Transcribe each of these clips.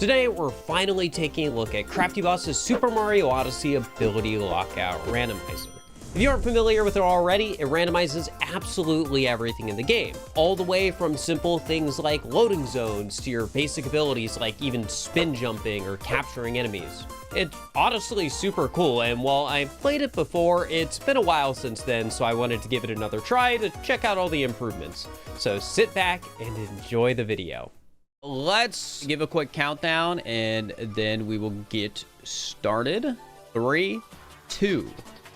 Today, we're finally taking a look at Crafty Boss's Super Mario Odyssey Ability Lockout Randomizer. If you aren't familiar with it already, it randomizes absolutely everything in the game, all the way from simple things like loading zones to your basic abilities like even spin jumping or capturing enemies. It's honestly super cool, and while I've played it before, it's been a while since then, so I wanted to give it another try to check out all the improvements. So sit back and enjoy the video. Let's give a quick countdown and then we will get started. 3, 2,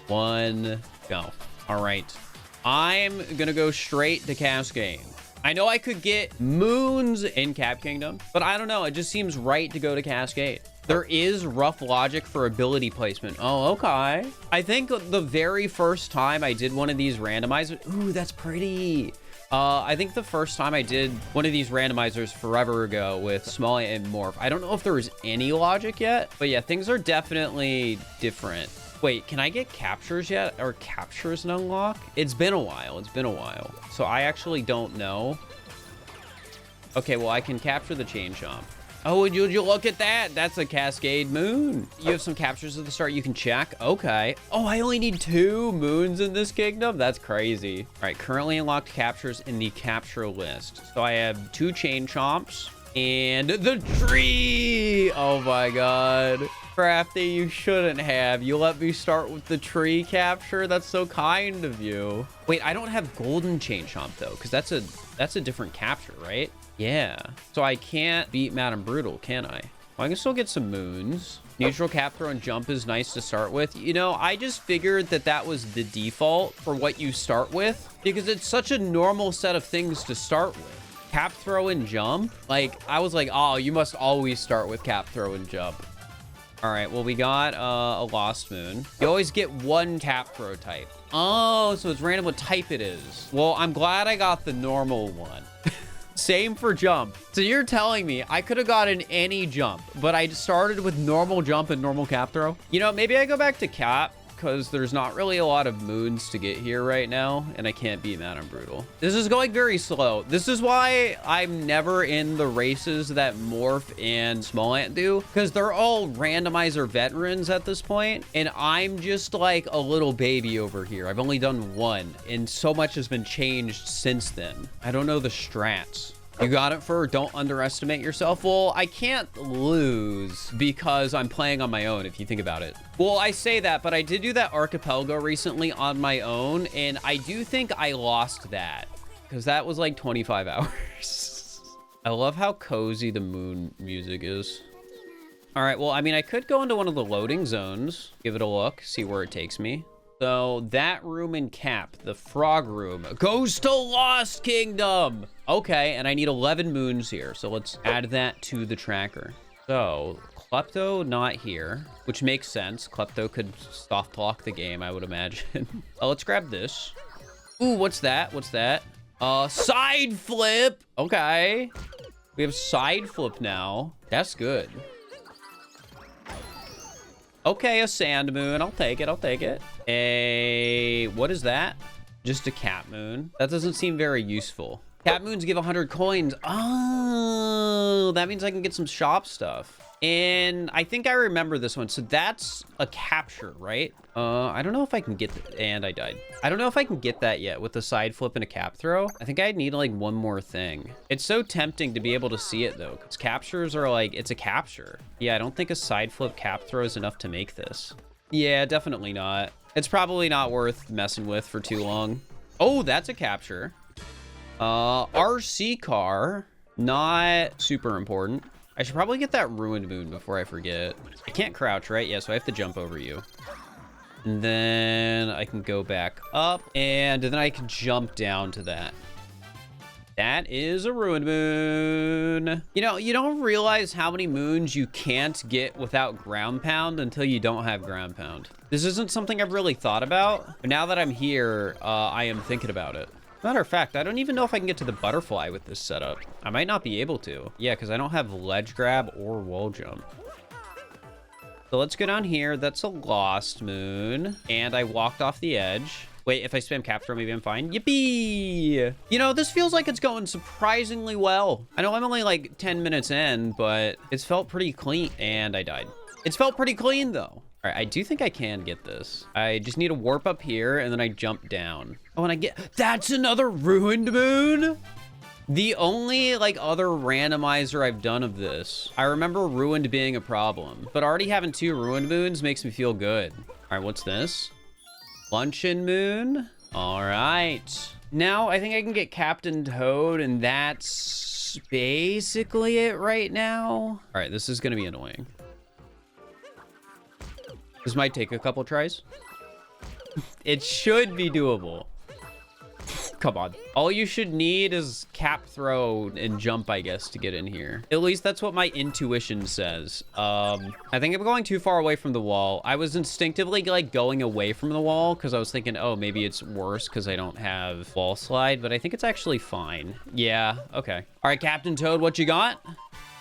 1, go. All right, I'm gonna go straight to Cascade. I know I could get moons in Cap Kingdom, but I don't know, it just seems right to go to Cascade. There is rough logic for ability placement. Oh, okay. I think the very first time I did one of these randomizers, ooh, that's pretty. I think the first time I did one of these randomizers forever ago with Small and Morph, I don't know if there was any logic yet, but yeah, things are definitely different. Wait, can I get captures yet? Or captures an unlock? It's been a while. It's been a while. So I actually don't know. Okay, well, I can capture the chain chomp. Oh, would you look at that? That's a Cascade moon. You have some captures at the start you can check. Okay. Oh, I only need 2 moons in this kingdom? That's crazy. All right, currently unlocked captures in the capture list. So I have 2 chain chomps and the tree. Oh my God. Crafty, you shouldn't have. You let me start with the tree capture? That's so kind of you. Wait, I don't have golden chain chomp though, because that's a different capture, right? Yeah, so I can't beat Madame Brutal, can I? Well, I can still get some moons. Neutral cap throw and jump is nice to start with. You know, I just figured that that was the default for what you start with because it's such a normal set of things to start with. Cap throw and jump. Like, I was like, oh, you must always start with cap throw and jump. All right, well, we got a Lost Moon. You always get 1 cap throw type. Oh, so it's random what type it is. Well, I'm glad I got the normal one. Same for jump. So you're telling me I could have gotten any jump, but I started with normal jump and normal cap throw? You know, maybe I go back to cap because there's not really a lot of moons to get here right now, and I can't beat Madame Brutal. This is going very slow. This is why I'm never in the races that Morph and Small Ant do, because they're all randomizer veterans at this point, and I'm just like a little baby over here. I've only done 1, and so much has been changed since then. I don't know the strats. You got it for don't underestimate yourself. Well, I can't lose because I'm playing on my own, if you think about it. Well, I say that, but I did do that archipelago recently on my own, and I do think I lost that because that was like 25 hours. I love how cozy the moon music is. All right, well, I mean, I could go into one of the loading zones, give it a look, see where it takes me. So that room in Cap, the frog room, goes to Lost Kingdom. Okay, and I need 11 moons here. So let's add that to the tracker. So Klepto not here, which makes sense. Klepto could soft lock the game, I would imagine. Let's grab this. Ooh, what's that? What's that? Side flip. Okay. We have side flip now. That's good. Okay, a sand moon. I'll take it. I'll take it. What is that? Just a cat moon. That doesn't seem very useful. Cat moons give 100 coins. Oh, that means I can get some shop stuff. And I think I remember this one. So that's a capture, right? I don't know if I can get that. And I died. I don't know if I can get that yet with the side flip and a cap throw. I think I'd need like 1 more thing. It's so tempting to be able to see it though, because captures are like, it's a capture. Yeah, I don't think a side flip cap throw is enough to make this. Yeah, definitely not. It's probably not worth messing with for too long. Oh, that's a capture. RC car, not super important. I should probably get that ruined moon before I forget. I can't crouch, right? Yeah, so I have to jump over you. And then I can go back up, and then I can jump down to that. That is a ruined moon. You know, you don't realize how many moons you can't get without ground pound until you don't have ground pound. This isn't something I've really thought about, but now that I'm here, I am thinking about it. Matter of fact, I don't even know if I can get to the butterfly with this setup. I might not be able to. Yeah, because I don't have ledge grab or wall jump. So let's go down here. That's a lost moon. And I walked off the edge. Wait, if I spam cap throw, maybe I'm fine. Yippee! You know, this feels like it's going surprisingly well. I know I'm only like 10 minutes in, but it's felt pretty clean. And I died. It's felt pretty clean, though. All right, I do think I can get this. I just need to warp up here, and then I jump down. Oh, and I get... That's another ruined moon? The only, like, other randomizer I've done of this. I remember ruined being a problem, but already having 2 ruined moons makes me feel good. All right, what's this? Luncheon moon. All right. Now I think I can get Captain Toad, and that's basically it right now. All right, this is gonna be annoying. This might take a couple tries. It should be doable. Come on. All you should need is cap throw and jump, I guess, to get in here. At least that's what my intuition says. I think I'm going too far away from the wall. I was instinctively like going away from the wall because I was thinking, oh, maybe it's worse because I don't have wall slide, but I think it's actually fine. Yeah, okay. All right, Captain Toad, what you got?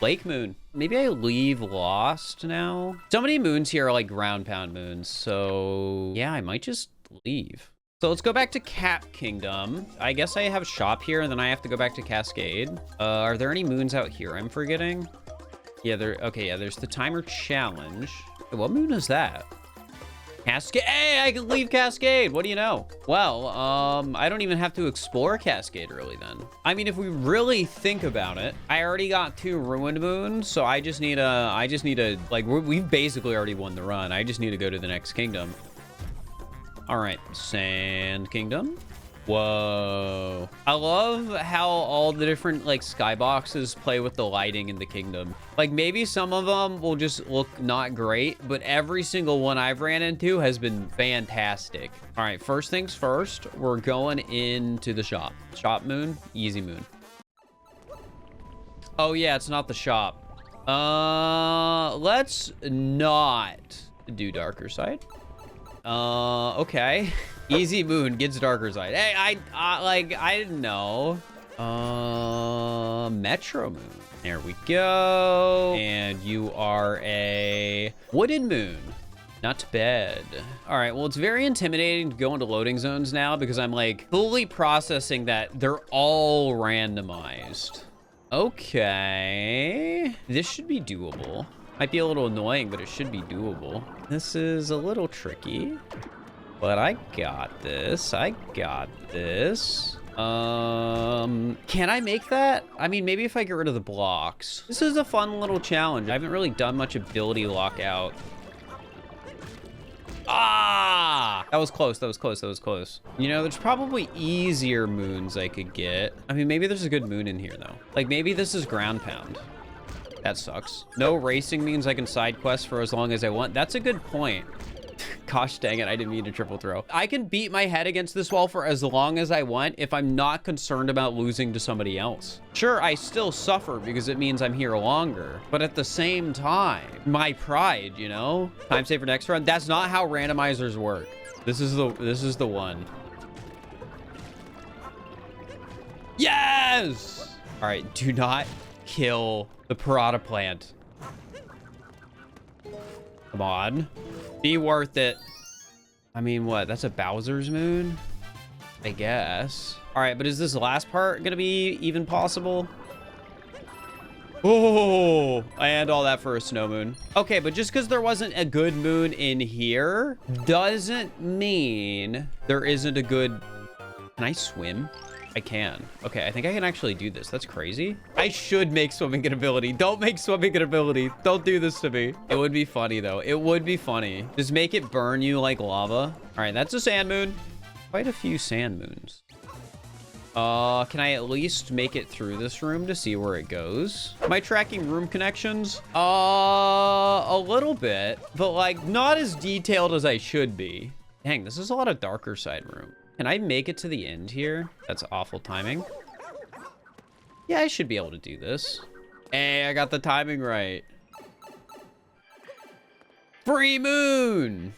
Lake moon. Maybe I leave lost now. So many moons here are like ground pound moons. So yeah, I might just leave. So let's go back to Cap Kingdom. I guess I have a shop here, and then I have to go back to Cascade. Are there any moons out here I'm forgetting? Yeah, okay, yeah, there's the timer challenge. Hey, what moon is that? Cascade. Hey, I can leave Cascade. What do you know? Well, I don't even have to explore Cascade really then. I mean, if we really think about it, I already got 2 ruined moons, so I just need a, like, we've basically already won the run. I just need to go to the next kingdom. All right, Sand Kingdom. Whoa. I love how all the different like skyboxes play with the lighting in the kingdom. Like maybe some of them will just look not great, but every single one I've ran into has been fantastic. All right, first things first, we're going into the shop. Shop moon, easy moon. Oh yeah, it's not the shop. Let's not do darker side. Okay. Easy moon gets darker side. Hey, I didn't know. Metro moon. There we go. And you are a wooden moon. Not bad. All right, well, it's very intimidating to go into loading zones now because I'm like fully processing that they're all randomized. Okay. This should be doable. Might be a little annoying, but it should be doable. This is a little tricky, but I got this. I got this. Can I make that? I mean, maybe if I get rid of the blocks. This is a fun little challenge. I haven't really done much ability lockout. Ah! That was close. That was close. That was close. You know, there's probably easier moons I could get. I mean, maybe there's a good moon in here, though. Like, maybe this is ground pound. That sucks. No racing means I can side quest for as long as I want. That's a good point. Gosh dang it, I didn't mean to triple throw. I can beat my head against this wall for as long as I want if I'm not concerned about losing to somebody else. Sure, I still suffer because it means I'm here longer, but at the same time, my pride, you know? Time save for next run. That's not how randomizers work. This is the one. Yes! All right, do not kill the Parada plant. Come on. Be worth it. I mean, what? That's a Bowser's moon? I guess. All right, but is this last part gonna be even possible? Oh, and all that for a snow moon. Okay, but just because there wasn't a good moon in here doesn't mean there isn't a good... Can I swim? I can. Okay, I think I can actually do this. That's crazy. I should make swimming an ability. Don't make swimming an ability. Don't do this to me. It would be funny, though. It would be funny. Just make it burn you like lava. All right, that's a sand moon. Quite a few sand moons. Can I at least make it through this room to see where it goes? Am I tracking room connections? A little bit, but like not as detailed as I should be. Dang, this is a lot of darker side room. Can I make it to the end here? That's awful timing. Yeah, I should be able to do this. Hey, I got the timing right. Free moon.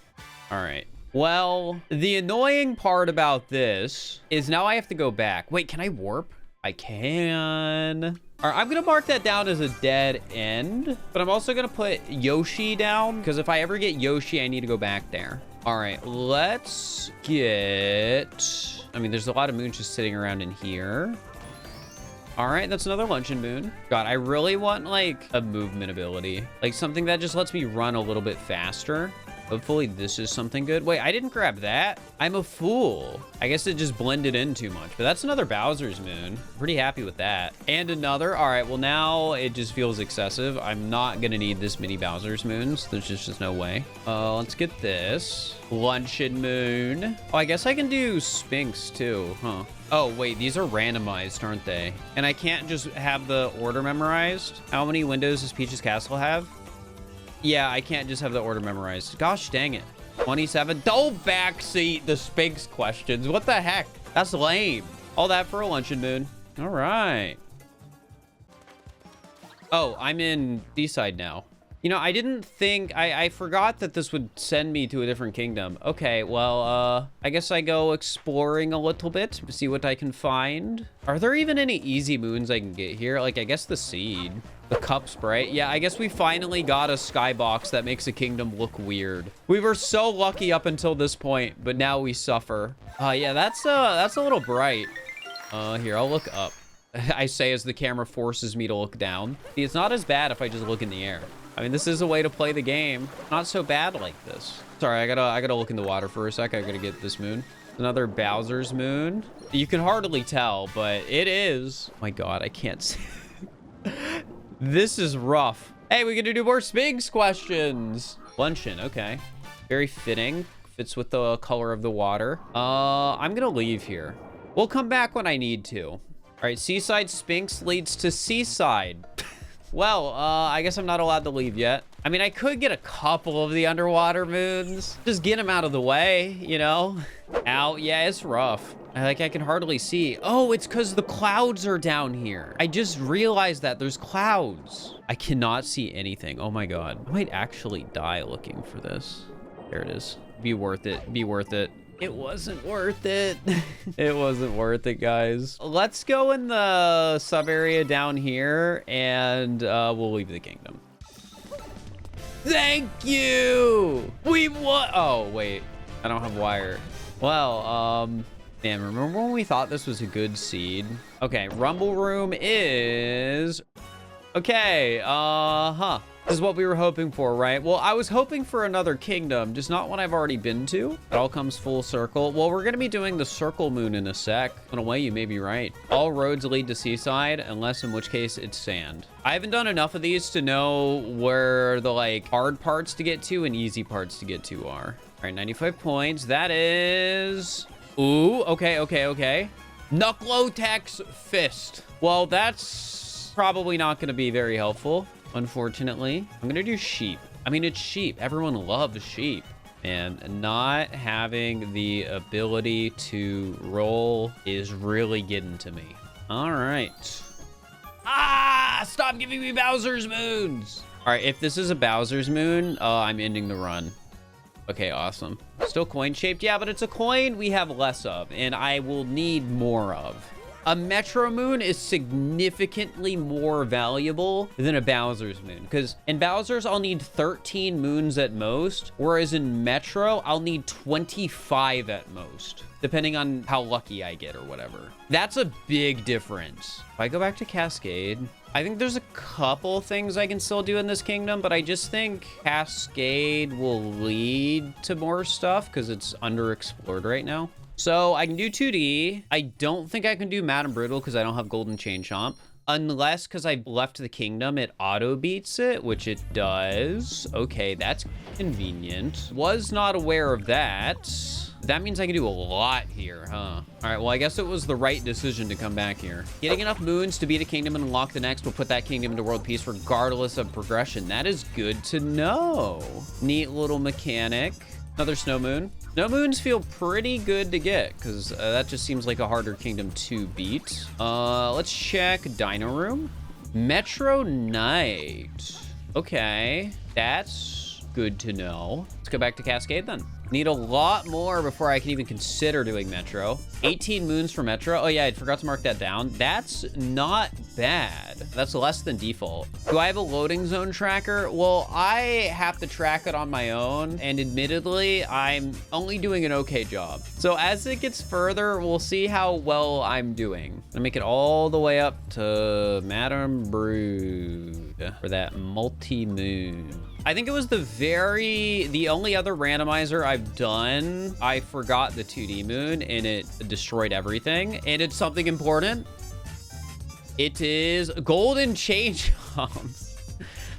All right. Well, the annoying part about this is now I have to go back. Wait, can I warp? I can. All right, I'm gonna mark that down as a dead end, but I'm also gonna put Yoshi down because if I ever get Yoshi, I need to go back there. All right, let's get, I mean, there's a lot of moons just sitting around in here. All right, that's another luncheon moon. God, I really want like a movement ability, like something that just lets me run a little bit faster. Hopefully this is something good. Wait, I didn't grab that. I'm a fool. I guess it just blended in too much, but that's another Bowser's moon. Pretty happy with that. And another. All right, well now it just feels excessive. I'm not gonna need this many Bowser's moons. There's just no way. Let's get this. Luncheon moon. Oh, I guess I can do Sphinx too, huh? Oh, wait, these are randomized, aren't they? And I can't just have the order memorized. How many windows does Peach's Castle have? Yeah, I can't just have the order memorized. Gosh dang it. 27. Don't backseat the Sphinx questions. What the heck? That's lame. All that for a luncheon moon. All right. Oh, I'm in D-side now. You know, I didn't think, I forgot that this would send me to a different kingdom. Okay, well, I guess I go exploring a little bit to see what I can find. Are there even any easy moons I can get here? Like, I guess the seed. The cup sprite. Yeah, I guess we finally got a skybox that makes a kingdom look weird. We were so lucky up until this point, but now we suffer. Yeah, that's a little bright. Here, I'll look up. I say as the camera forces me to look down. See, it's not as bad if I just look in the air. I mean, this is a way to play the game. Not so bad like this. Sorry, I gotta look in the water for a sec. I gotta get this moon. Another Bowser's moon. You can hardly tell, but it is. Oh my God, I can't see. This is rough. Hey, we get to do more Sphinx questions. Luncheon, okay. Very fitting. Fits with the color of the water. I'm gonna leave here. We'll come back when I need to. All right, Seaside Sphinx leads to Seaside. Well, I guess I'm not allowed to leave yet. I mean, I could get a couple of the underwater moons. Just get them out of the way, you know? Ow, yeah, it's rough. I can hardly see. Oh, it's because the clouds are down here. I just realized that there's clouds. I cannot see anything. Oh my God. I might actually die looking for this. There it is. Be worth it. Be worth it. It wasn't worth it. It wasn't worth it, guys. Let's go in the sub area down here and we'll leave the kingdom. Thank you. We won. Oh, wait. I don't have wire. Well, man, remember when we thought this was a good seed? Okay, Rumble Room is... Okay, This is what we were hoping for, right? Well, I was hoping for another kingdom, just not one I've already been to. It all comes full circle. Well, we're gonna be doing the circle moon in a sec. In a way, you may be right. All roads lead to Seaside, unless in which case it's sand. I haven't done enough of these to know where the like hard parts to get to and easy parts to get to are. All right, 95 points. That is... Ooh, okay. Knucklotex Fist. Well, that's probably not gonna be very helpful. Unfortunately, I'm gonna do sheep. I mean, it's sheep. Everyone loves sheep. And not having the ability to roll is really getting to me. All right. Ah, stop giving me Bowser's moons. All right, if this is a Bowser's moon, I'm ending the run. Okay, awesome. Still coin shaped. Yeah, but it's a coin we have less of, and I will need more of. A Metro Moon is significantly more valuable than a Bowser's Moon, because in Bowser's, I'll need 13 moons at most, whereas in Metro, I'll need 25 at most, depending on how lucky I get or whatever. That's a big difference. If I go back to Cascade, I think there's a couple things I can still do in this kingdom, but I just think Cascade will lead to more stuff because it's underexplored right now. So I can do 2D. I don't think I can do Madame Brutal because I don't have Golden Chain Chomp. Unless because I left the kingdom, it auto beats it, which it does. Okay, that's convenient. Was not aware of that. That means I can do a lot here, huh? All right, well, I guess it was the right decision to come back here. Getting enough moons to beat a kingdom and unlock the next will put that kingdom into world peace regardless of progression. That is good to know. Neat little mechanic. Another snow moon. Snow moons feel pretty good to get because that just seems like a harder kingdom to beat. Let's check Dino Room. Metro Knight. Okay, that's good to know. Let's go back to Cascade then. Need a lot more before I can even consider doing Metro. 18 moons for Metro. Oh yeah, I forgot to mark that down. That's not bad. That's less than default. Do I have a loading zone tracker? Well, I have to track it on my own, and admittedly, I'm only doing an okay job. So as it gets further, we'll see how well I'm doing. I make it all the way up to Madame Brood for that multi-moon. I think it was the only other randomizer I've done. I forgot the 2D moon and it destroyed everything. And it's something important. It is golden change humps.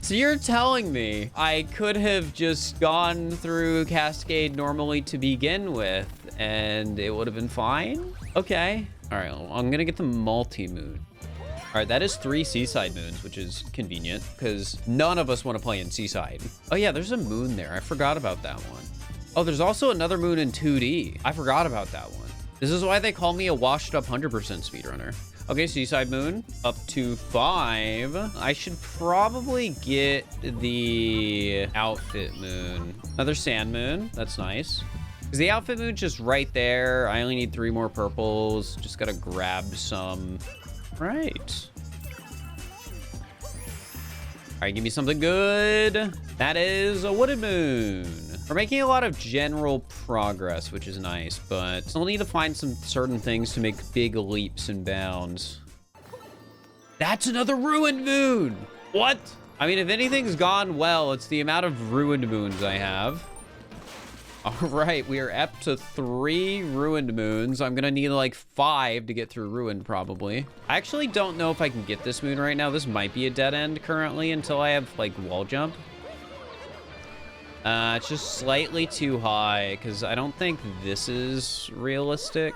So you're telling me I could have just gone through Cascade normally to begin with and it would have been fine? Okay. All right, well, I'm gonna get the multi-moon. All right, that is 3 seaside moons, which is convenient because none of us want to play in seaside. Oh yeah, there's a moon there. I forgot about that one. Oh, there's also another moon in 2D. I forgot about that one. This is why they call me a washed up 100% speedrunner. Okay, seaside moon up to 5. I should probably get the outfit moon. Another sand moon. That's nice. Because the outfit moon's just right there. I only need 3 more purples. Just gotta grab some. Right. All right, give me something good. That is a wooded moon. We're making a lot of general progress, which is nice, but still need to find some certain things to make big leaps and bounds. That's another ruined moon. What? I mean, if anything's gone well, it's the amount of ruined moons I have. All right, we are up to 3 ruined moons. I'm gonna need like 5 to get through ruined probably. I actually don't know if I can get this moon right now. This might be a dead end currently until I have like wall jump. It's just slightly too high because I don't think this is realistic.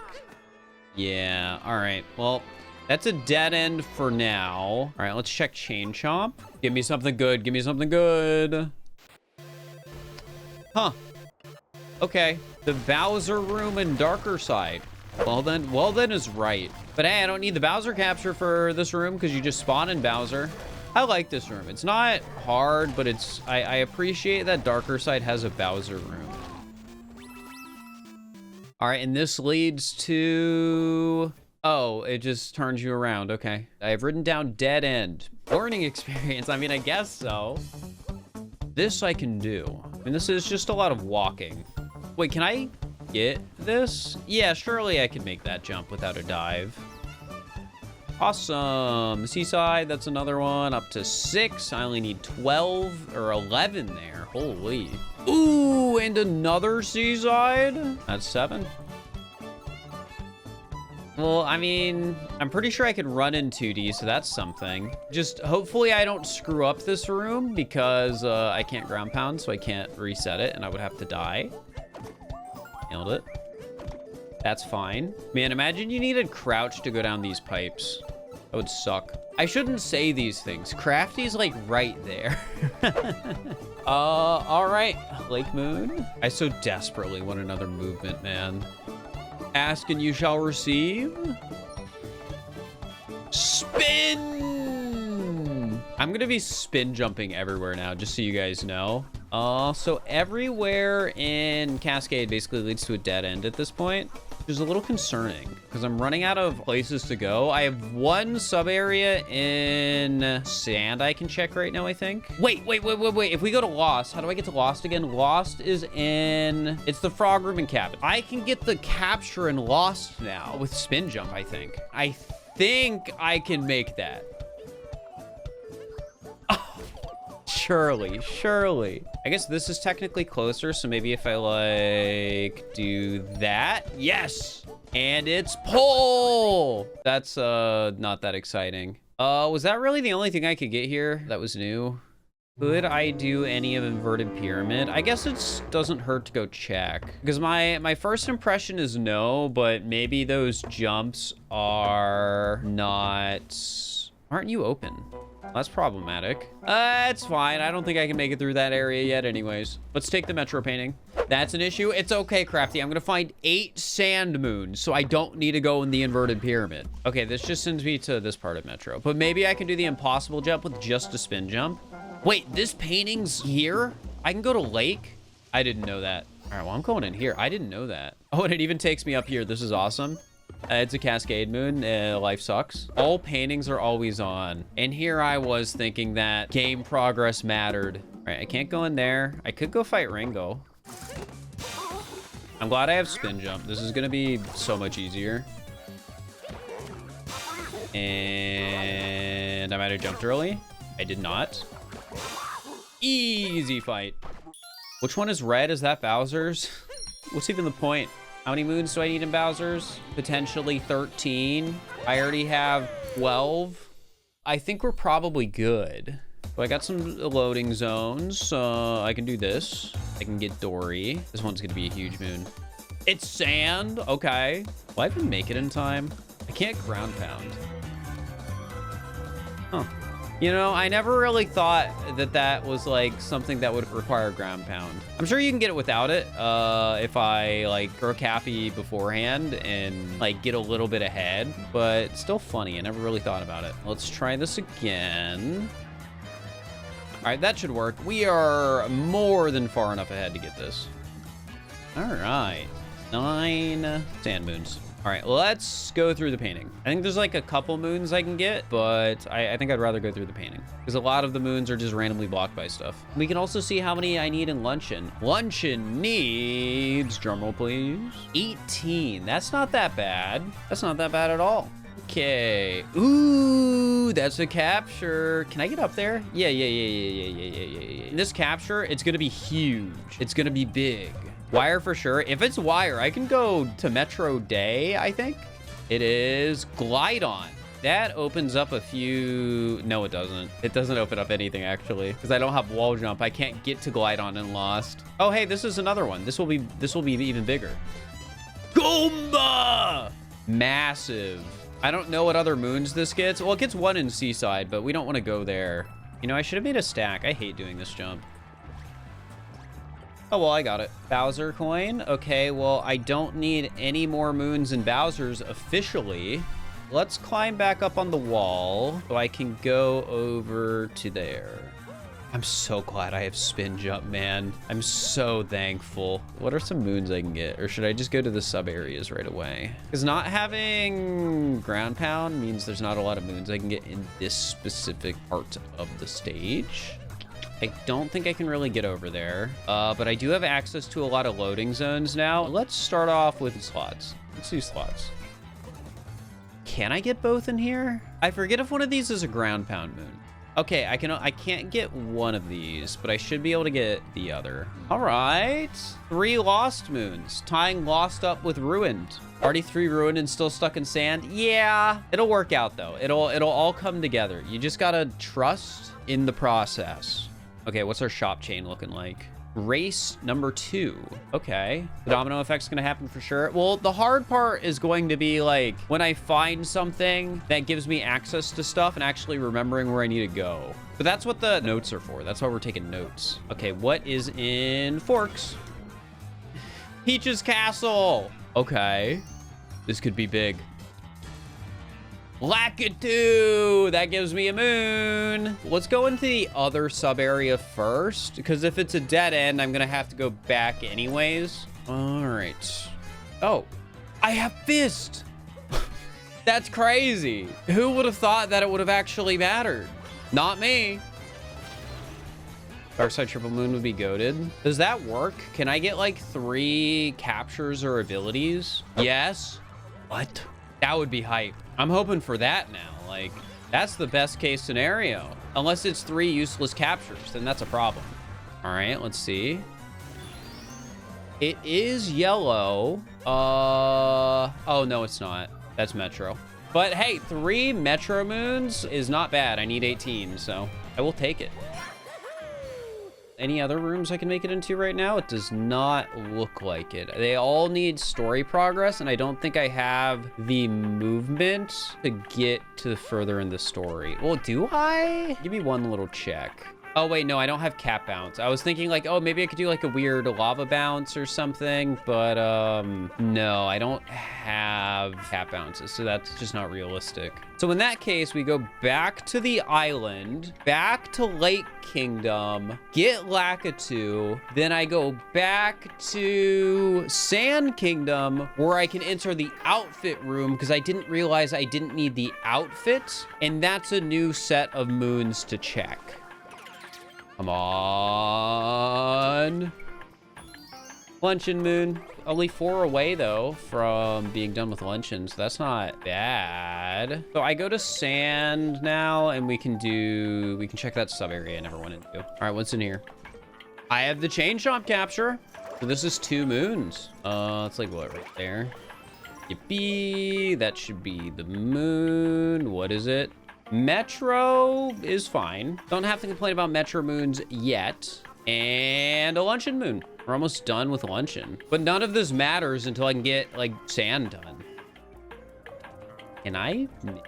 Yeah, all right. Well, that's a dead end for now. All right, let's check Chain Chomp. Give me something good. Give me something good. Huh. Okay, the Bowser room and darker side. Well then is right. But hey, I don't need the Bowser capture for this room because you just spawn in Bowser. I like this room. It's not hard, but I appreciate that darker side has a Bowser room. All right, and this leads to... Oh, it just turns you around. Okay. I have written down dead end. Learning experience. I mean, I guess so. This I can do. I mean, this is just a lot of walking. Wait, can I get this? Yeah, surely I can make that jump without a dive. Awesome. Seaside, that's another one. Up to 6. I only need 12 or 11 there. Holy. Ooh, and another seaside. That's 7. Well, I mean, I'm pretty sure I could run in 2D, so that's something. Just hopefully I don't screw up this room because I can't ground pound, so I can't reset it, and I would have to die. Nailed it. That's fine. Man, imagine you needed crouch to go down these pipes. That would suck. I shouldn't say these things. Crafty's like right there. All right. Lake Moon. I so desperately want another movement, man. Ask and you shall receive. Spin! I'm gonna be spin jumping everywhere now, just so you guys know. So everywhere in Cascade basically leads to a dead end at this point, which is a little concerning because I'm running out of places to go. I have 1 sub area in sand I can check right now, I think. Wait. If we go to Lost, how do I get to Lost again? Lost is in, it's the frog room and cabin. I can get the capture in Lost now with spin jump, I think. I think I can make that. Surely. I guess this is technically closer, so maybe if I like do that. Yes! And it's pull! That's not that exciting. Was that really the only thing I could get here that was new? Could I do any of inverted pyramid? I guess it doesn't hurt to go check. Because my first impression is no, but maybe those jumps are not... Aren't you open? That's problematic. It's fine. I don't think I can make it through that area yet anyways. Let's take the metro painting. That's an issue. It's okay, Crafty. I'm gonna find 8 sand moons, so I don't need to go in the inverted pyramid. Okay, this just sends me to this part of metro. But maybe I can do the impossible jump with just a spin jump. Wait, this painting's here? I can go to lake? I didn't know that. All right, well, I'm going in here. I didn't know that. Oh, and it even takes me up here. This is awesome. It's a cascade moon. Life sucks. All paintings are always on. And here I was thinking that game progress mattered. All right, I can't go in there. I could go fight Ringo. I'm glad I have spin jump. This is going to be so much easier. And I might have jumped early. I did not. Easy fight. Which one is red? Is that Bowser's? What's even the point? How many moons do I need in Bowser's? Potentially 13. I already have 12. I think we're probably good. So I got some loading zones. I can do this. I can get Dory. This one's gonna be a huge moon. It's sand. Okay. Will I even make it in time? I can't ground pound. Huh. You know, I never really thought that that was like something that would require ground pound. I'm sure you can get it without it if I like throw Cappy beforehand and like get a little bit ahead, but it's still funny. I never really thought about it. Let's try this again. All right, that should work. We are more than far enough ahead to get this. All right, 9 sand moons. All right, let's go through the painting. I think there's like a couple moons I can get, but I think I'd rather go through the painting because a lot of the moons are just randomly blocked by stuff. We can also see how many I need in Luncheon. Luncheon needs, drumroll please, 18. That's not that bad. That's not that bad at all. Okay. Ooh, that's a capture. Can I get up there? Yeah. In this capture, it's gonna be huge. It's gonna be big. Wire for sure. If it's wire, I can go to Metro Day, I think. It is Glide-On. That opens up a few... No, it doesn't. It doesn't open up anything, actually, because I don't have wall jump. I can't get to Glide-On in Lost. Oh, hey, this is another one. This will be even bigger. Goomba! Massive. I don't know what other moons this gets. Well, it gets 1 in Seaside, but we don't want to go there. You know, I should have made a stack. I hate doing this jump. Oh, well, I got it. Bowser coin. Okay, well, I don't need any more moons in Bowser's officially. Let's climb back up on the wall so I can go over to there. I'm so glad I have spin jump, man. I'm so thankful. What are some moons I can get? Or should I just go to the sub areas right away? Because not having ground pound means there's not a lot of moons I can get in this specific part of the stage. I don't think I can really get over there, but I do have access to a lot of loading zones now. Let's start off with slots. Let's do slots. Can I get both in here? I forget if one of these is a ground pound moon. Okay, I can't get one of these, but I should be able to get the other. All right, 3 lost moons, tying lost up with ruined. Already 3 ruined and still stuck in sand. Yeah, it'll work out though. It'll all come together. You just gotta trust in the process. Okay, what's our shop chain looking like? Race number 2. Okay. The domino effect's gonna happen for sure. Well, the hard part is going to be like when I find something that gives me access to stuff and actually remembering where I need to go. But that's what the notes are for. That's why we're taking notes. Okay, what is in Forks? Peach's Castle. Okay. This could be big. Lakitu, that gives me a moon. Let's go into the other sub area first, because if it's a dead end, I'm gonna have to go back anyways. All right. Oh, I have Fist. That's crazy. Who would have thought that it would have actually mattered? Not me. Dark Side Triple Moon would be goated. Does that work? Can I get like 3 captures or abilities? Yes. What? That would be hype. I'm hoping for that now. Like, that's the best case scenario. Unless it's 3 useless captures, then that's a problem. All right, let's see. It is yellow. Oh, no, it's not. That's Metro. But hey, 3 Metro moons is not bad. I need 18, so I will take it. Any other rooms I can make it into right now? It does not look like it. They all need story progress, and I don't think I have the movement to get to further in the story. Well, do I? Give me one little check. Oh, wait, no, I don't have cap bounce. I was thinking like, oh, maybe I could do like a weird lava bounce or something, but no, I don't have cap bounces, so that's just not realistic. So in that case, we go back to the island, back to Lake Kingdom, get Lakitu, then I go back to Sand Kingdom, where I can enter the outfit room because I didn't realize I didn't need the outfit, and that's a new set of moons to check. Come on. Luncheon moon. Only 4 away, though, from being done with luncheon, so that's not bad. So I go to sand now, and we can check that sub area I never went into. All right, what's in here? I have the chain shop capture. So this is 2 moons. It's like what, right there? Yippee, that should be the moon. What is it? Metro is fine. Don't have to complain about Metro moons yet. And a luncheon moon. We're almost done with luncheon. But none of this matters until I can get, like, sand done. Can I make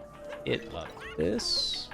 it like this?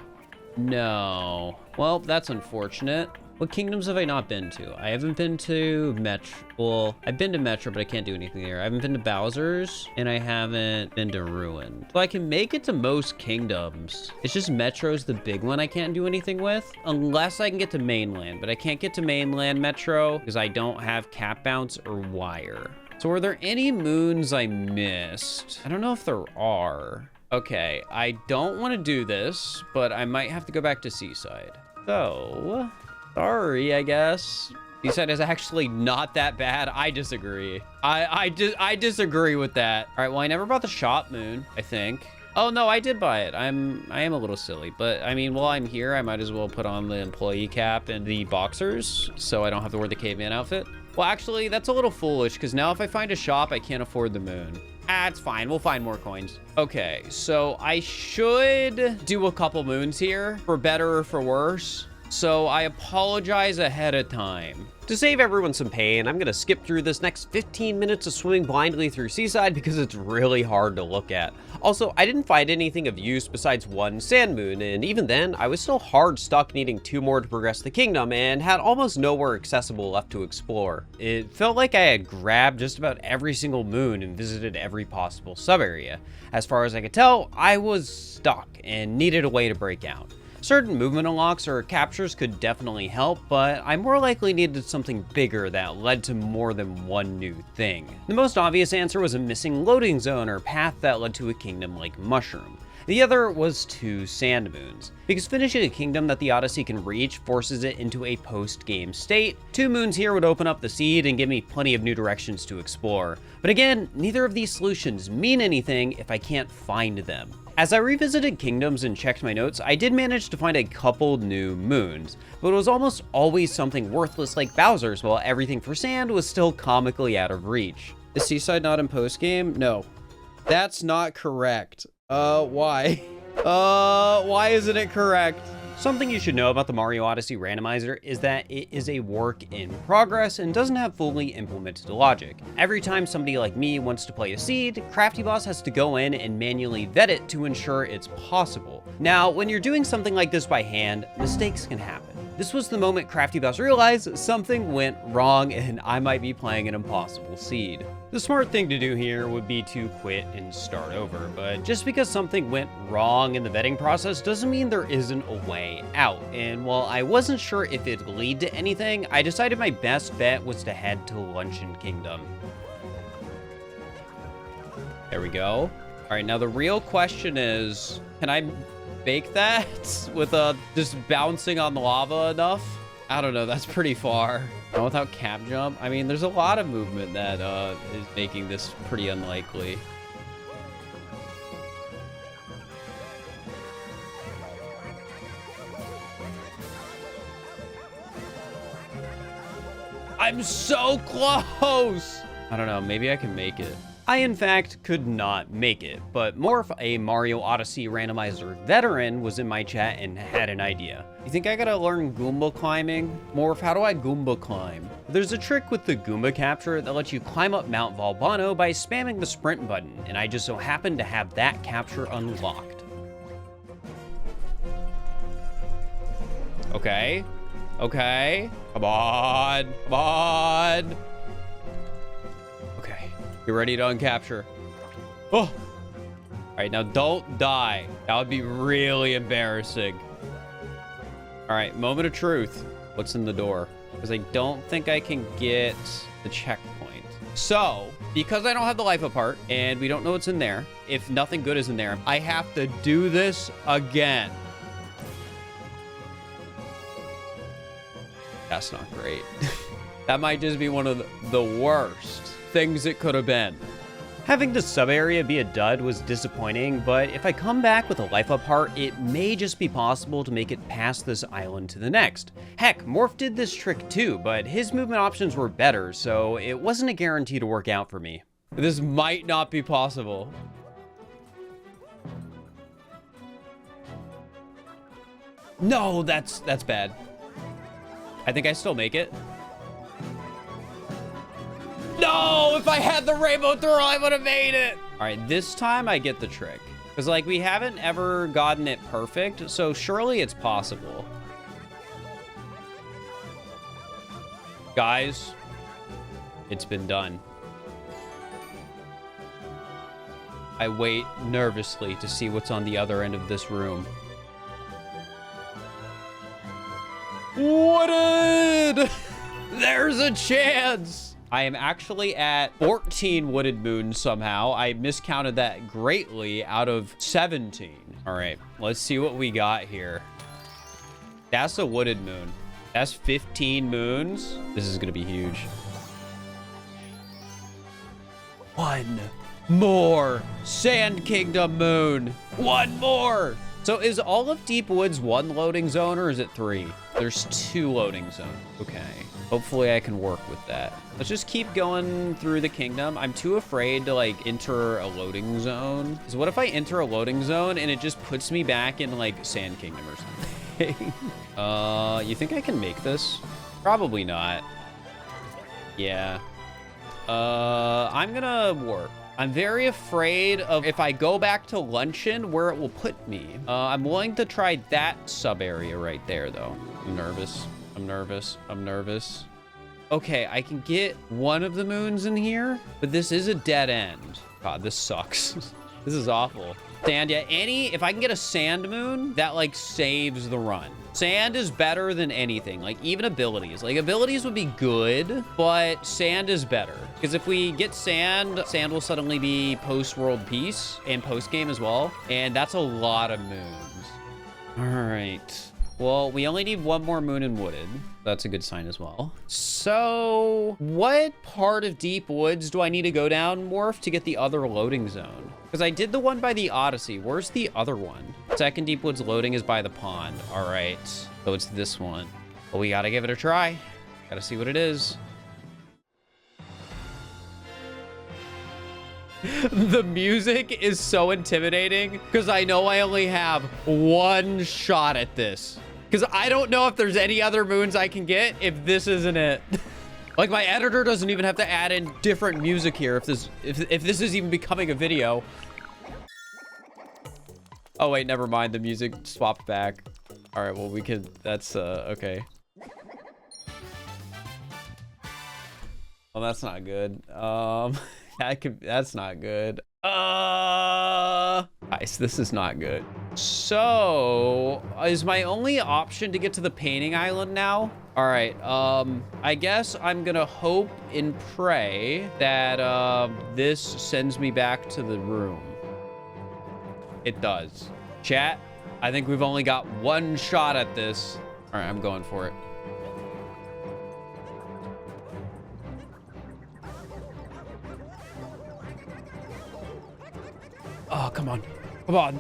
No. Well, that's unfortunate. What kingdoms have I not been to? I haven't been to Metro. Well, I've been to Metro, but I can't do anything there. I haven't been to Bowser's, and I haven't been to Ruin. So I can make it to most kingdoms. It's just Metro's the big one I can't do anything with, unless I can get to mainland. But I can't get to mainland Metro because I don't have cap bounce or wire. So are there any moons I missed? I don't know if there are. Okay, I don't want to do this, but I might have to go back to Seaside. So... sorry, I guess. Seaside is actually not that bad. I disagree. I disagree with that. All right, well, I never bought the shop moon, I think. Oh, no, I did buy it. I am a little silly, but I mean, while I'm here, I might as well put on the employee cap and the boxers so I don't have to wear the caveman outfit. Well, actually, that's a little foolish because now if I find a shop, I can't afford the moon. Ah, it's fine. We'll find more coins. Okay, so I should do a couple moons here for better or for worse. So I apologize ahead of time. To save everyone some pain, I'm gonna skip through this next 15 minutes of swimming blindly through Seaside because it's really hard to look at. Also, I didn't find anything of use besides 1 sand moon, and even then, I was still hard stuck needing 2 more to progress the kingdom and had almost nowhere accessible left to explore. It felt like I had grabbed just about every single moon and visited every possible sub-area. As far as I could tell, I was stuck and needed a way to break out. Certain movement unlocks or captures could definitely help, but I more likely needed something bigger that led to more than one new thing. The most obvious answer was a missing loading zone or path that led to a kingdom like Mushroom. The other was 2 sand moons, because finishing a kingdom that the Odyssey can reach forces it into a post-game state. 2 moons here would open up the seed and give me plenty of new directions to explore. But again, neither of these solutions mean anything if I can't find them. As I revisited kingdoms and checked my notes, I did manage to find a couple new moons, but it was almost always something worthless like Bowser's, while everything for sand was still comically out of reach. Is Seaside not in post-game? No. That's not correct. Why? Why isn't it correct? Something you should know about the Mario Odyssey Randomizer is that it is a work in progress and doesn't have fully implemented logic. Every time somebody like me wants to play a seed, Crafty Boss has to go in and manually vet it to ensure it's possible. Now, when you're doing something like this by hand, mistakes can happen. This was the moment Crafty Boss realized something went wrong and I might be playing an impossible seed. The smart thing to do here would be to quit and start over, but just because something went wrong in the vetting process doesn't mean there isn't a way out. And while I wasn't sure if it'd lead to anything, I decided my best bet was to head to Luncheon Kingdom. There we go. All right, now the real question is, can I bake that with just bouncing on the lava enough? I don't know, that's pretty far. Not without cap jump. I mean, there's a lot of movement that is making this pretty unlikely. I'm so close! I don't know, maybe I can make it. I, in fact, could not make it, but Morph, a Mario Odyssey Randomizer veteran, was in my chat and had an idea. You think I gotta learn Goomba climbing? Morph, how do I Goomba climb? There's a trick with the Goomba capture that lets you climb up Mount Valbano by spamming the sprint button, and I just so happen to have that capture unlocked. Okay. Okay. Come on. Come on. Okay. You ready to uncapture? Oh. All right, now don't die. That would be really embarrassing. All right, moment of truth. What's in the door? Because I don't think I can get the checkpoint. So, because I don't have the life apart and we don't know what's in there, if nothing good is in there, I have to do this again. That's not great. That might just be one of the worst things it could have been. Having the sub area be a dud was disappointing, but if I come back with a life up heart, it may just be possible to make it past this island to the next. Heck, Morph did this trick too, but his movement options were better, so it wasn't a guarantee to work out for me. This might not be possible. No, that's bad. I think I still make it. No, if I had the rainbow throw, I would have made it. All right, this time I get the trick. Because, like, we haven't ever gotten it perfect, so surely it's possible. Guys, it's been done. I wait nervously to see what's on the other end of this room. Wooded! There's a chance! I am actually at 14 wooded moons somehow. I miscounted that greatly out of 17. All right, let's see what we got here. That's a wooded moon. That's 15 moons. This is gonna be huge. One more Sand Kingdom moon. One more. So is all of Deep Woods one loading zone or is it 3? There's 2 loading zones. Okay. Hopefully I can work with that. Let's just keep going through the kingdom. I'm too afraid to like enter a loading zone. Because what if I enter a loading zone and it just puts me back in like Sand Kingdom or something? You think I can make this? Probably not. Yeah. I'm gonna work. I'm very afraid of if I go back to luncheon where it will put me. I'm willing to try that sub area right there though. I'm nervous. I'm nervous. I'm nervous. Okay, I can get one of the moons in here, but this is a dead end. God, this sucks. This is awful. Sand, yeah, if I can get a sand moon, that like saves the run. Sand is better than anything, like even abilities. Like abilities would be good, but sand is better. Because if we get sand, sand will suddenly be post-world peace and post-game as well. And that's a lot of moons. All right. Well, we only need one more moon in Wooded. That's a good sign as well. So what part of Deep Woods do I need to go down, Morph, to get the other loading zone? Because I did the one by the Odyssey. Where's the other one? Second Deep Woods loading is by the pond. All right. So it's this one. Well, we got to give it a try. Got to see what it is. The music is so intimidating because I know I only have one shot at this. Because I don't know if there's any other moons I can get if this isn't it. Like my editor doesn't even have to add in different music here if this is even becoming a video. Oh wait, never mind. The music swapped back. All right, well we could. That's okay. Well, that's not good. That's not good. Guys, this is not good. So, is my only option to get to the painting island now? All right, I guess I'm gonna hope and pray that this sends me back to the room. It does. Chat, I think we've only got one shot at this. All right, I'm going for it. Oh, come on. Come on.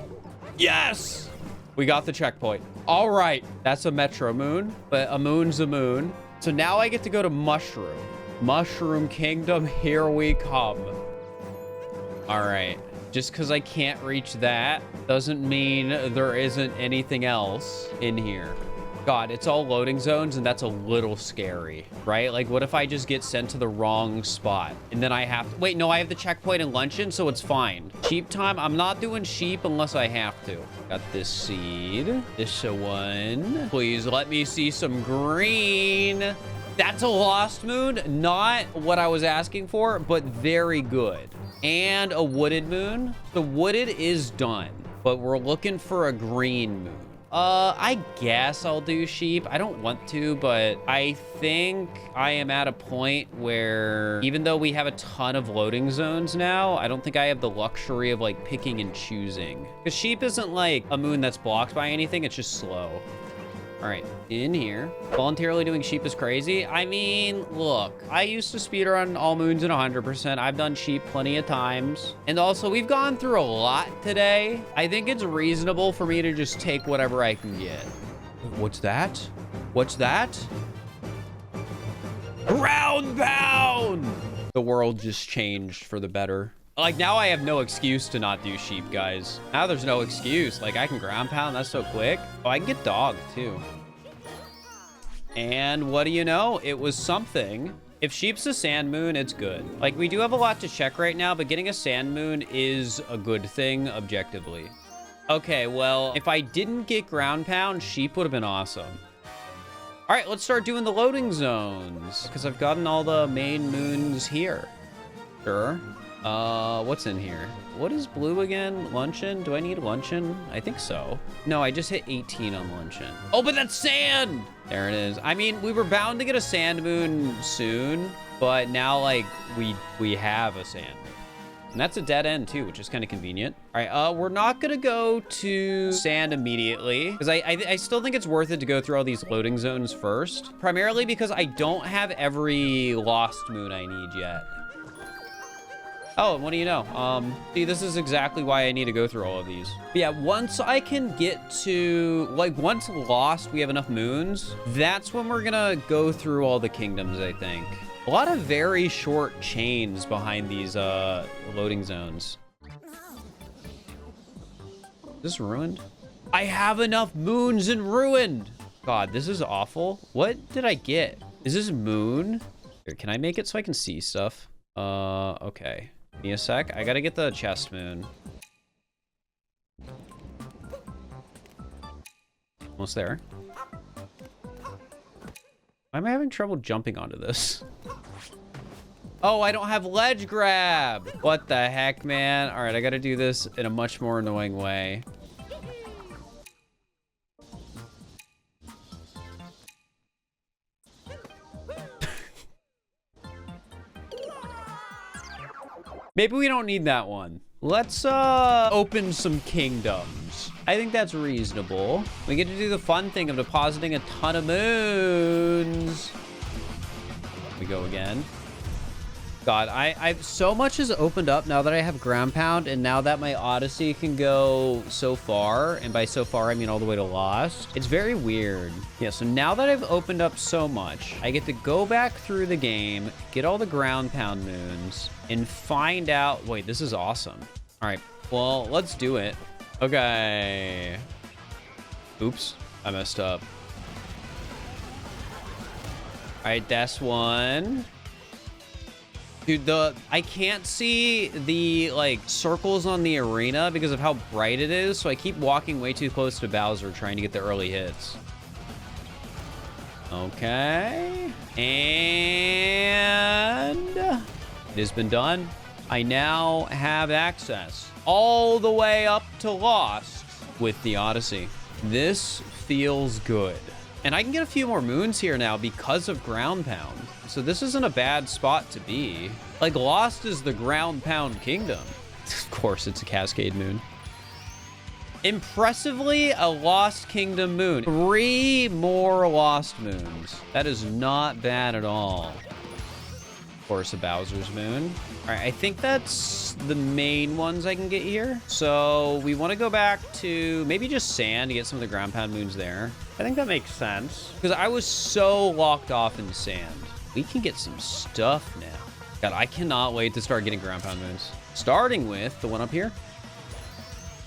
Yes! We got the checkpoint. All right. That's a Metro moon, but a moon's a moon. So now I get to go to Mushroom. Mushroom Kingdom, here we come. All right. Just because I can't reach that doesn't mean there isn't anything else in here. God, it's all loading zones, and that's a little scary, right? Like, what if I just get sent to the wrong spot? And then I have to... Wait, no, I have the checkpoint and luncheon, so it's fine. Sheep time. I'm not doing sheep unless I have to. Got this seed. This one. Please let me see some green. That's a lost moon. Not what I was asking for, but very good. And a wooded moon. The wooded is done, but we're looking for a green moon. I guess I'll do sheep. I don't want to, but I think I am at a point where even though we have a ton of loading zones now, I don't think I have the luxury of like picking and choosing. Because sheep isn't like a moon that's blocked by anything. It's just slow. All right, in here. Voluntarily doing sheep is crazy. I mean, look, I used to speedrun all moons in 100%. I've done sheep plenty of times. And also, we've gone through a lot today. I think it's reasonable for me to just take whatever I can get. What's that? What's that? Ground pound! The world just changed for the better. Like, now I have no excuse to not do sheep, guys. Now there's no excuse. Like, I can ground pound. That's so quick. Oh, I can get dog, too. And what do you know? It was something. If sheep's a sand moon, it's good. Like, we do have a lot to check right now, but getting a sand moon is a good thing, objectively. Okay, well, if I didn't get ground pound, sheep would have been awesome. All right, let's start doing the loading zones, because I've gotten all the main moons here. Sure. What's in here? What is blue again? Luncheon? Do I need luncheon? I think so. No, I just hit 18 on luncheon. Oh, but that's sand! There it is. I mean, we were bound to get a sand moon soon, but now, like, we have a sand moon. And that's a dead end, too, which is kind of convenient. All right, we're not gonna go to sand immediately, because I still think it's worth it to go through all these loading zones first, primarily because I don't have every lost moon I need yet. Oh, what do you know? See, this is exactly why I need to go through all of these. But yeah, once I can get to, like, once lost, we have enough moons, that's when we're gonna go through all the kingdoms, I think. A lot of very short chains behind these, loading zones. Is this ruined? I have enough moons in ruined! God, this is awful. What did I get? Is this moon? Here, can I make it so I can see stuff? Okay. Give me a sec. I gotta get the chest moon. Almost there. Why am I having trouble jumping onto this? Oh, I don't have ledge grab. What the heck, man? All right, I gotta do this in a much more annoying way. Maybe we don't need that one. Let's open some kingdoms. I think that's reasonable. We get to do the fun thing of depositing a ton of moons. We go again. God, I've so much has opened up now that I have ground pound, and now that my Odyssey can go so far, and by so far I mean all the way to Lost. It's very weird. Yeah, so now that I've opened up so much, I get to go back through the game, get all the ground pound moons, and find out... Wait, this is awesome. All right, well, let's do it. Okay. Oops, I messed up. All right, that's one. Dude, I can't see the, like, circles on the arena because of how bright it is, so I keep walking way too close to Bowser trying to get the early hits. Okay. And it has been done. I now have access all the way up to Lost with the Odyssey. This feels good. And I can get a few more moons here now because of ground pound. So this isn't a bad spot to be. Like, Lost is the ground pound kingdom. Of course, it's a Cascade moon. Impressively, a Lost Kingdom moon. 3 more Lost moons. That is not bad at all. Of course, a Bowser's moon. All right, I think that's the main ones I can get here. So we want to go back to maybe just sand to get some of the ground pound moons there. I think that makes sense because I was so locked off in sand. We can get some stuff now. God, I cannot wait to start getting ground pound moons. Starting with the one up here.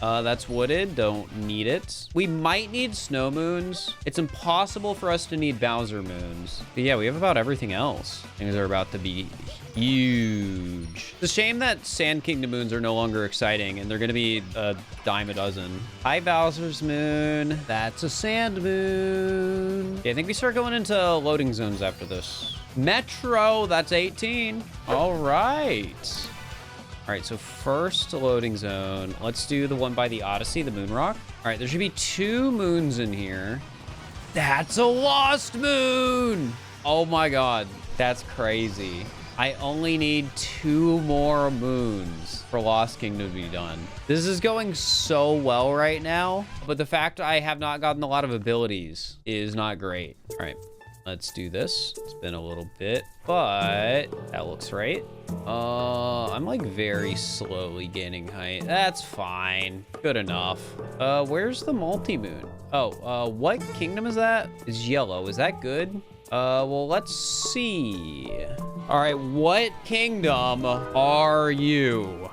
That's wooded. Don't need it. We might need snow moons. It's impossible for us to need Bowser moons. But yeah, we have about everything else. Things are about to be huge. It's a shame that Sand Kingdom moons are no longer exciting, and they're going to be a dime a dozen. Hi, Bowser's moon. That's a sand moon. Yeah, I think we start going into loading zones after this. Metro, that's 18. All right. All right, so first loading zone. Let's do the one by the Odyssey, the moon rock. All right, there should be 2 moons in here. That's a lost moon. Oh my God, that's crazy. I only need 2 more moons for Lost Kingdom to be done. This is going so well right now, but the fact I have not gotten a lot of abilities is not great. All right, let's do this. It's been a little bit, but that looks right. I'm like very slowly gaining height. That's fine. Good enough. Where's the multi-moon? Oh, what kingdom is that? It's yellow. Is that good? Well, let's see. All right, what kingdom are you?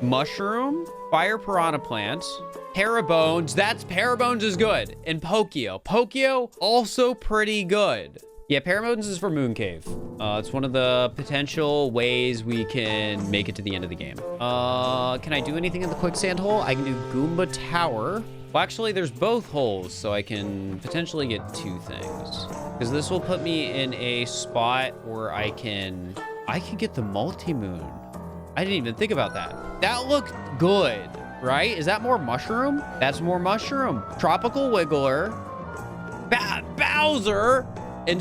Mushroom, fire piranha plants, Parabones. Parabones is good. And Pokio. Pokio, also pretty good. Yeah, Parabones is for Moon Cave. It's one of the potential ways we can make it to the end of the game. Can I do anything in the quicksand hole? I can do Goomba Tower. Well, actually, there's both holes, so I can potentially get 2 things. Because this will put me in a spot where I can get the multi-moon. I didn't even think about that. That looked good, right? Is that more mushroom? That's more mushroom. Tropical Wiggler. Bowser and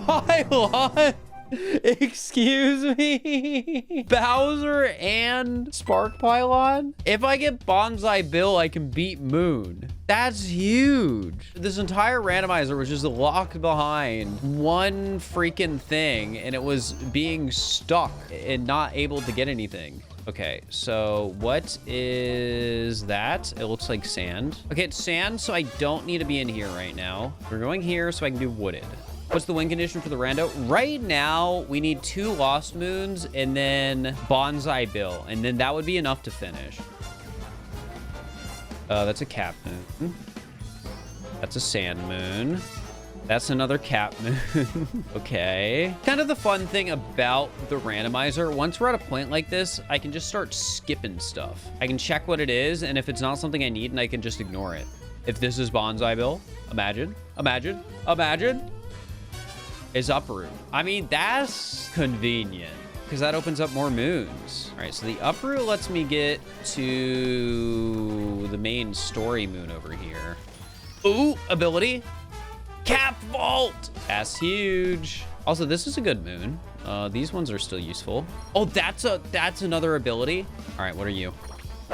Pylon. Excuse me? Bowser and Spark Pylon? If I get Bonsai Bill, I can beat Moon. That's huge. This entire randomizer was just locked behind one freaking thing, and it was being stuck and not able to get anything. Okay, so what is that? It looks like sand. Okay, it's sand, so I don't need to be in here right now. We're going here so I can do wooded. What's the win condition for the rando? Right now, we need 2 Lost Moons and then Bonsai Bill, and then that would be enough to finish. That's a Cap Moon. That's a Sand Moon. That's another Cap Moon. Okay. Kind of the fun thing about the randomizer, once we're at a point like this, I can just start skipping stuff. I can check what it is, and if it's not something I need, and I can just ignore it. If this is Bonsai Bill, imagine. Is uproot. I mean, that's convenient because that opens up more moons. All right, so the uproot lets me get to the main story moon over here. Ooh, ability. Cap Vault. That's huge. Also, this is a good moon. These ones are still useful. Oh, that's another ability. All right, what are you?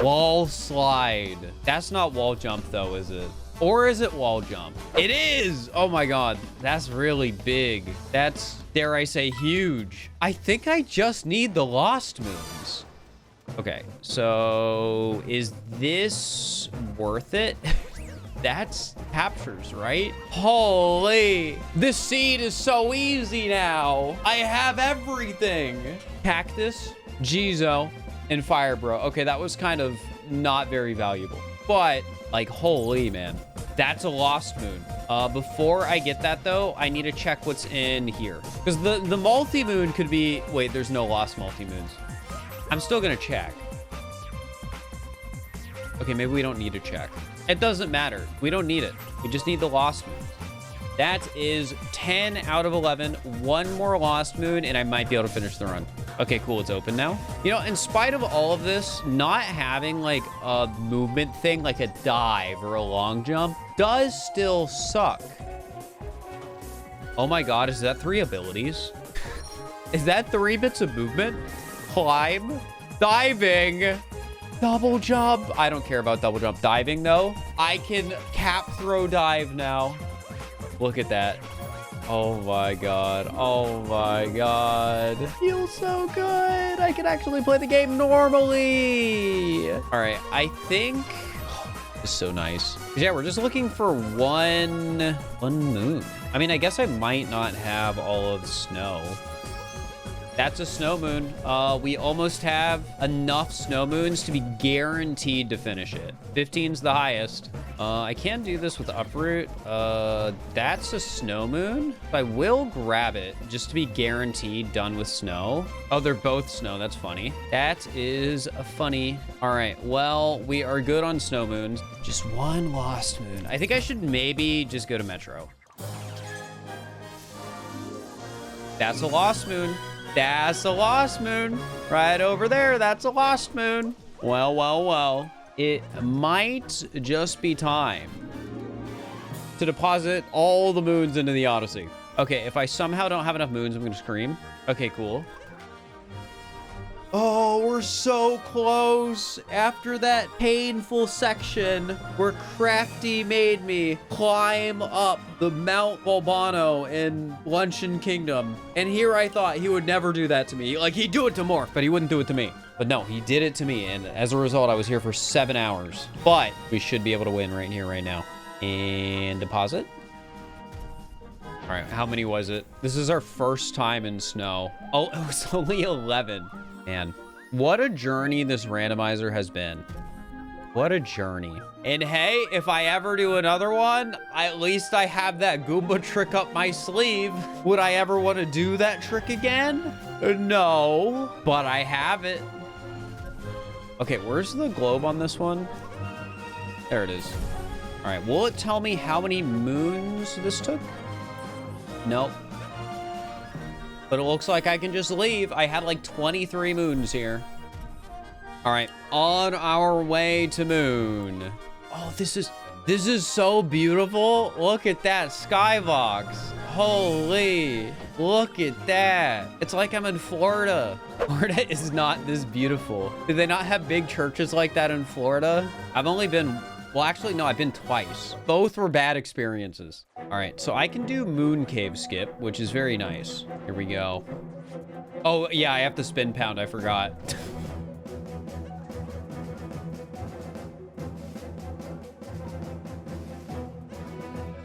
Wall slide. That's not wall jump though, is it? Or is it wall jump? It is! Oh my God, that's really big. That's, dare I say, huge. I think I just need the Lost Moons. Okay, so is this worth it? That's captures, right? Holy, this seed is so easy now. I have everything. Cactus, Jizo, and Fire Bro. Okay, that was kind of not very valuable, but like, holy man, that's a Lost Moon. Before I get that though, I need to check what's in here because the multi-moon could be, wait, there's no Lost multi-moons. I'm still gonna check. Okay, maybe we don't need to check. It doesn't matter. We don't need it. We just need the Lost Moon. That is 10 out of 11. 1 more Lost Moon, and I might be able to finish the run. Okay, cool. It's open now. You know, in spite of all of this, not having like a movement thing, like a dive or a long jump, does still suck. Oh my God, is that 3 abilities? Is that 3 bits of movement? Climb, diving, double jump. I don't care about double jump. Diving though, I can cap throw dive now. Look at that. Oh my God. Oh my God. Feels so good. I can actually play the game normally. All right. I think this is so nice. Yeah, we're just looking for one moon. I mean, I guess I might not have all of the snow. That's a snow moon. We almost have enough snow moons to be guaranteed to finish it. 15's the highest. I can do this with uproot. That's a snow moon. I will grab it just to be guaranteed done with snow. Oh, they're both snow. That's funny. That is funny. All right. Well, we are good on snow moons. Just one lost moon. I think I should maybe just go to Metro. That's a lost moon. That's a lost moon. Right over there. That's a lost moon. Well, well, well. It might just be time to deposit all the moons into the Odyssey. Okay, if I somehow don't have enough moons, I'm going to scream. Okay, cool. Oh, we're so close. After that painful section where Crafty made me climb up the Mount Volbano in Luncheon Kingdom. And here I thought he would never do that to me. Like, he'd do it to Morph, but he wouldn't do it to me. But no, he did it to me. And as a result, I was here for 7 hours. But we should be able to win right here, right now. And deposit. All right, how many was it? This is our first time in snow. Oh, it was only 11. Man, what a journey this randomizer has been. What a journey. And hey, if I ever do another one, at least I have that Goomba trick up my sleeve. Would I ever want to do that trick again? No, but I have it. Okay, where's the globe on this one? There it is. All right, will it tell me how many moons this took? Nope. But it looks like I can just leave. I had like 23 moons here. All right, on our way to moon. Oh, this is so beautiful. Look at that skybox. Holy, look at that. It's like I'm in Florida. Florida is not this beautiful. Do they not have big churches like that in Florida? I've only been, well, actually, no, I've been twice. Both were bad experiences. All right, so I can do Moon Cave skip, which is very nice. Here we go. Oh, yeah, I have to spin pound. I forgot.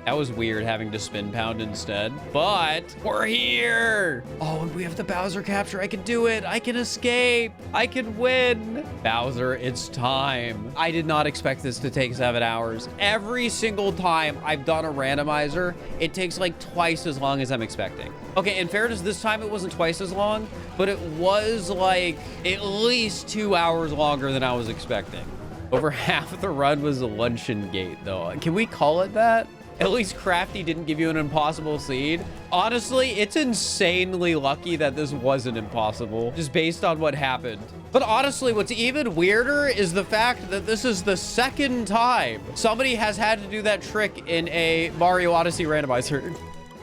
That was weird having to spin pound instead, but we're here. Oh, and we have the Bowser capture. I can do it. I can escape. I can win. Bowser, it's time. I did not expect this to take 7 hours. Every single time I've done a randomizer, it takes like twice as long as I'm expecting. Okay, in fairness, this time it wasn't twice as long, but it was like at least 2 hours longer than I was expecting. Over half of the run was a luncheon gate, though. Can we call it that? At least Crafty didn't give you an impossible seed. Honestly, it's insanely lucky that this wasn't impossible, just based on what happened. But honestly, what's even weirder is the fact that this is the second time somebody has had to do that trick in a Mario Odyssey Randomizer.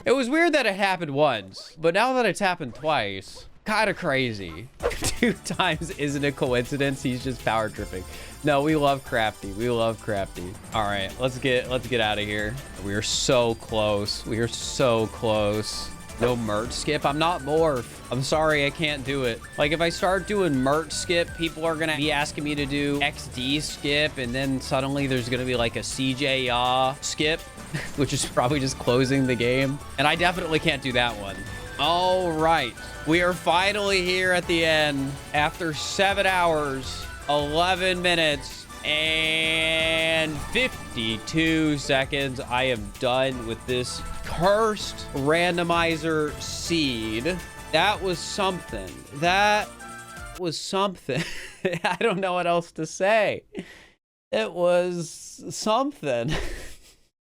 It was weird that it happened once, but now that it's happened twice, kind of crazy. 2 times isn't a coincidence. He's just power tripping. No, we love Crafty. We love Crafty. All right, let's get out of here. We are so close. We are so close. No Mert skip. I'm not Morph. I'm sorry, I can't do it. Like, if I start doing Mert skip, people are gonna be asking me to do XD skip, and then suddenly there's gonna be like a CJ Yaw skip, which is probably just closing the game. And I definitely can't do that one. All right, we are finally here at the end after 7 hours, 11 minutes, and 52 seconds. I am done with this cursed randomizer seed. That was something. That was something. I don't know what else to say. It was something.